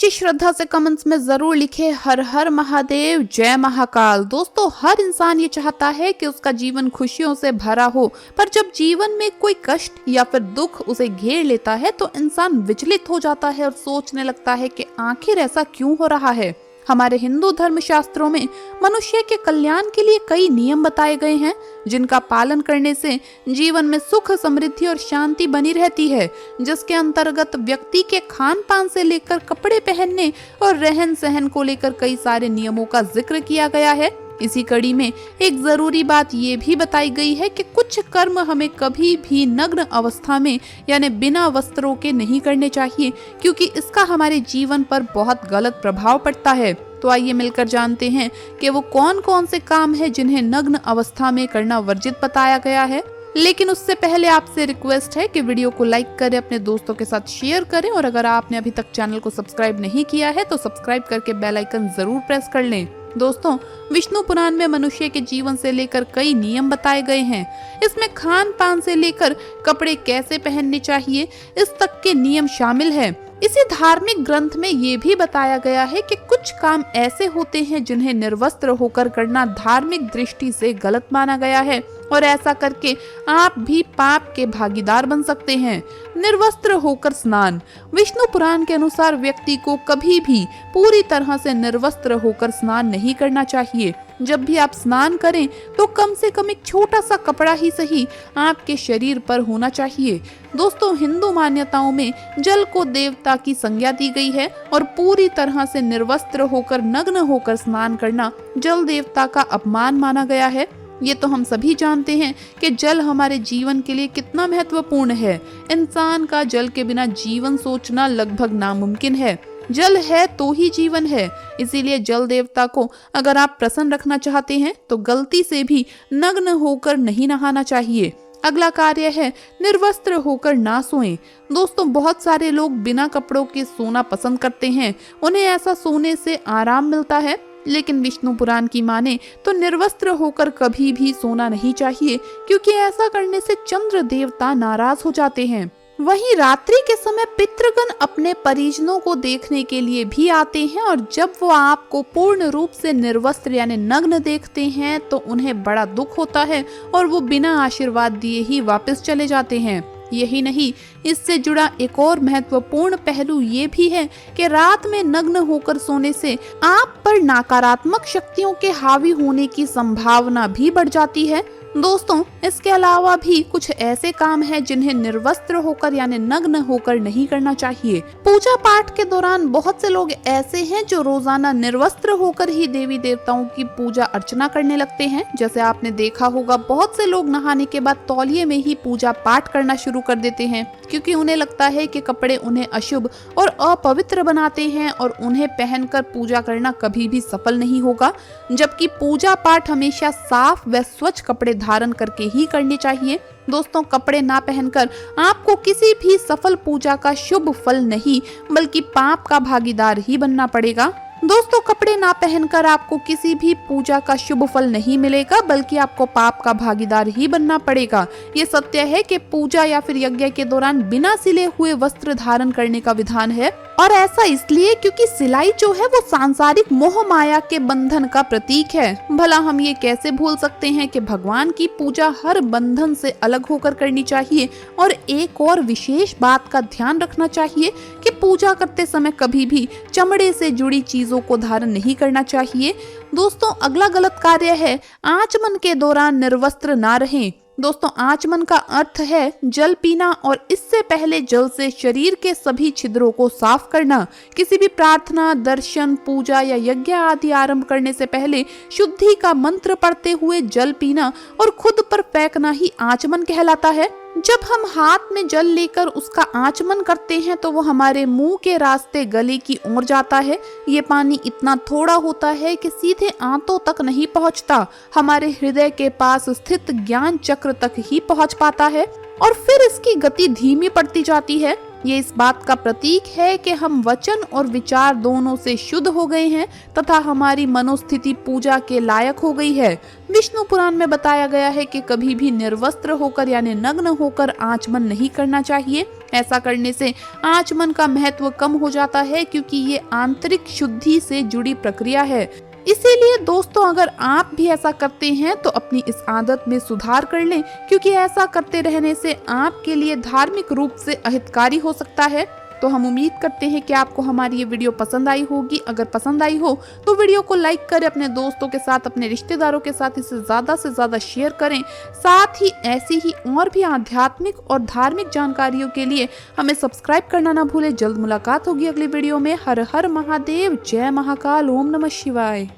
सच्ची श्रद्धा से कमेंट्स में जरूर लिखे हर हर महादेव, जय महाकाल। दोस्तों, हर इंसान ये चाहता है कि उसका जीवन खुशियों से भरा हो, पर जब जीवन में कोई कष्ट या फिर दुख उसे घेर लेता है तो इंसान विचलित हो जाता है और सोचने लगता है कि आखिर ऐसा क्यों हो रहा है। हमारे हिंदू धर्म शास्त्रों में मनुष्य के कल्याण के लिए कई नियम बताए गए हैं, जिनका पालन करने से जीवन में सुख, समृद्धि और शांति बनी रहती है। जिसके अंतर्गत व्यक्ति के खान पान से लेकर कपड़े पहनने और रहन सहन को लेकर कई सारे नियमों का जिक्र किया गया है। इसी कड़ी में एक जरूरी बात ये भी बताई गई है कि कुछ कर्म हमें कभी भी नग्न अवस्था में यानी बिना वस्त्रों के नहीं करने चाहिए, क्योंकि इसका हमारे जीवन पर बहुत गलत प्रभाव पड़ता है। तो आइए मिलकर जानते हैं कि वो कौन कौन से काम है जिन्हें नग्न अवस्था में करना वर्जित बताया गया है। लेकिन उससे पहले आपसे रिक्वेस्ट है कि वीडियो को लाइक करें, अपने दोस्तों के साथ शेयर करें और अगर आपने अभी तक चैनल को सब्सक्राइब नहीं किया है तो सब्सक्राइब करके बेल आइकन जरूर प्रेस कर लें। दोस्तों, विष्णु पुराण में मनुष्य के जीवन से लेकर कई नियम बताए गए हैं। इसमें खान पान से लेकर कपड़े कैसे पहनने चाहिए इस तक के नियम शामिल है। इसी धार्मिक ग्रंथ में ये भी बताया गया है कि कुछ काम ऐसे होते हैं जिन्हें निर्वस्त्र होकर करना धार्मिक दृष्टि से गलत माना गया है और ऐसा करके आप भी पाप के भागीदार बन सकते हैं। निर्वस्त्र होकर स्नान। विष्णु पुराण के अनुसार व्यक्ति को कभी भी पूरी तरह से निर्वस्त्र होकर स्नान नहीं करना चाहिए। जब भी आप स्नान करें तो कम से कम एक छोटा सा कपड़ा ही सही आपके शरीर पर होना चाहिए। दोस्तों, हिंदू मान्यताओं में जल को देवता की संज्ञा दी गई है और पूरी तरह से निर्वस्त्र होकर नग्न होकर स्नान करना जल देवता का अपमान माना गया है। ये तो हम सभी जानते हैं कि जल हमारे जीवन के लिए कितना महत्वपूर्ण है। इंसान का जल के बिना जीवन सोचना लगभग नामुमकिन है। जल है तो ही जीवन है, इसीलिए जल देवता को अगर आप प्रसन्न रखना चाहते हैं तो गलती से भी नग्न होकर नहीं नहाना चाहिए। अगला कार्य है निर्वस्त्र होकर ना सोएं। दोस्तों, बहुत सारे लोग बिना कपड़ों के सोना पसंद करते हैं, उन्हें ऐसा सोने से आराम मिलता है। लेकिन विष्णु पुराण की माने तो निर्वस्त्र होकर कभी भी सोना नहीं चाहिए, क्योंकि ऐसा करने से चंद्र देवता नाराज हो जाते हैं। वहीं रात्रि के समय पितृगण अपने परिजनों को देखने के लिए भी आते हैं और जब वो आपको पूर्ण रूप से निर्वस्त्र यानी नग्न देखते हैं तो उन्हें बड़ा दुख होता है और वो बिना आशीर्वाद दिए ही वापस चले जाते हैं। यही नहीं, इससे जुड़ा एक और महत्वपूर्ण पहलू ये भी है कि रात में नग्न होकर सोने से आप पर नकारात्मक शक्तियों के हावी होने की संभावना भी बढ़ जाती है। दोस्तों, इसके अलावा भी कुछ ऐसे काम हैं जिन्हें निर्वस्त्र होकर यानी नग्न होकर नहीं करना चाहिए। पूजा पाठ के दौरान बहुत से लोग ऐसे हैं जो रोजाना निर्वस्त्र होकर ही देवी देवताओं की पूजा अर्चना करने लगते हैं। जैसे आपने देखा होगा, बहुत से लोग नहाने के बाद तौलिए में ही पूजा पाठ करना शुरू कर देते हैं, क्योंकि उन्हें लगता है कि कपड़े उन्हें अशुभ और अपवित्र बनाते हैं और उन्हें पहनकर पूजा करना कभी भी सफल नहीं होगा। जबकि पूजा पाठ हमेशा साफ व स्वच्छ कपड़े धारण करके ही करनी चाहिए। दोस्तों, कपड़े ना पहनकर आपको किसी भी सफल पूजा का शुभ फल नहीं बल्कि पाप का भागीदार ही बनना पड़ेगा। दोस्तों, कपड़े ना पहनकर आपको किसी भी पूजा का शुभ फल नहीं मिलेगा बल्कि आपको पाप का भागीदार ही बनना पड़ेगा। ये सत्य है कि पूजा या फिर यज्ञ के दौरान बिना सिले हुए वस्त्र धारण करने का विधान है, और ऐसा इसलिए क्योंकि सिलाई जो है वो सांसारिक मोह माया के बंधन का प्रतीक है। भला हम ये कैसे भूल सकते हैं कि भगवान की पूजा हर बंधन से अलग होकर करनी चाहिए। और एक और विशेष बात का ध्यान रखना चाहिए कि पूजा करते समय कभी भी चमड़े से जुड़ी चीजों को धारण नहीं करना चाहिए। दोस्तों, अगला गलत कार्य है आचमन के दौरान निर्वस्त्र ना रहें। दोस्तों, आचमन का अर्थ है जल पीना और इससे पहले जल से शरीर के सभी छिद्रों को साफ करना। किसी भी प्रार्थना, दर्शन, पूजा या यज्ञ आदि आरंभ करने से पहले शुद्धि का मंत्र पढ़ते हुए जल पीना और खुद पर फेंकना ही आचमन कहलाता है। जब हम हाथ में जल लेकर उसका आचमन करते हैं तो वो हमारे मुंह के रास्ते गले की ओर जाता है। ये पानी इतना थोड़ा होता है कि सीधे आंतों तक नहीं पहुंचता, हमारे हृदय के पास स्थित ज्ञान चक्र तक ही पहुंच पाता है और फिर इसकी गति धीमी पड़ती जाती है। ये इस बात का प्रतीक है कि हम वचन और विचार दोनों से शुद्ध हो गए हैं तथा हमारी मनोस्थिति पूजा के लायक हो गई है। विष्णु पुराण में बताया गया है कि कभी भी निर्वस्त्र होकर यानी नग्न होकर आचमन नहीं करना चाहिए। ऐसा करने से आचमन का महत्व कम हो जाता है, क्योंकि ये आंतरिक शुद्धि से जुड़ी प्रक्रिया है। इसीलिए दोस्तों, अगर आप भी ऐसा करते हैं तो अपनी इस आदत में सुधार कर लें, क्योंकि ऐसा करते रहने से आपके लिए धार्मिक रूप से अहितकारी हो सकता है। तो हम उम्मीद करते हैं कि आपको हमारी ये वीडियो पसंद आई होगी। अगर पसंद आई हो तो वीडियो को लाइक करें, अपने दोस्तों के साथ, अपने रिश्तेदारों के साथ इसे ज़्यादा से ज़्यादा शेयर करें। साथ ही ऐसी ही और भी आध्यात्मिक और धार्मिक जानकारियों के लिए हमें सब्सक्राइब करना ना भूलें। जल्द मुलाकात होगी अगली वीडियो में। हर हर महादेव, जय महाकाल, ओम नमः शिवाय।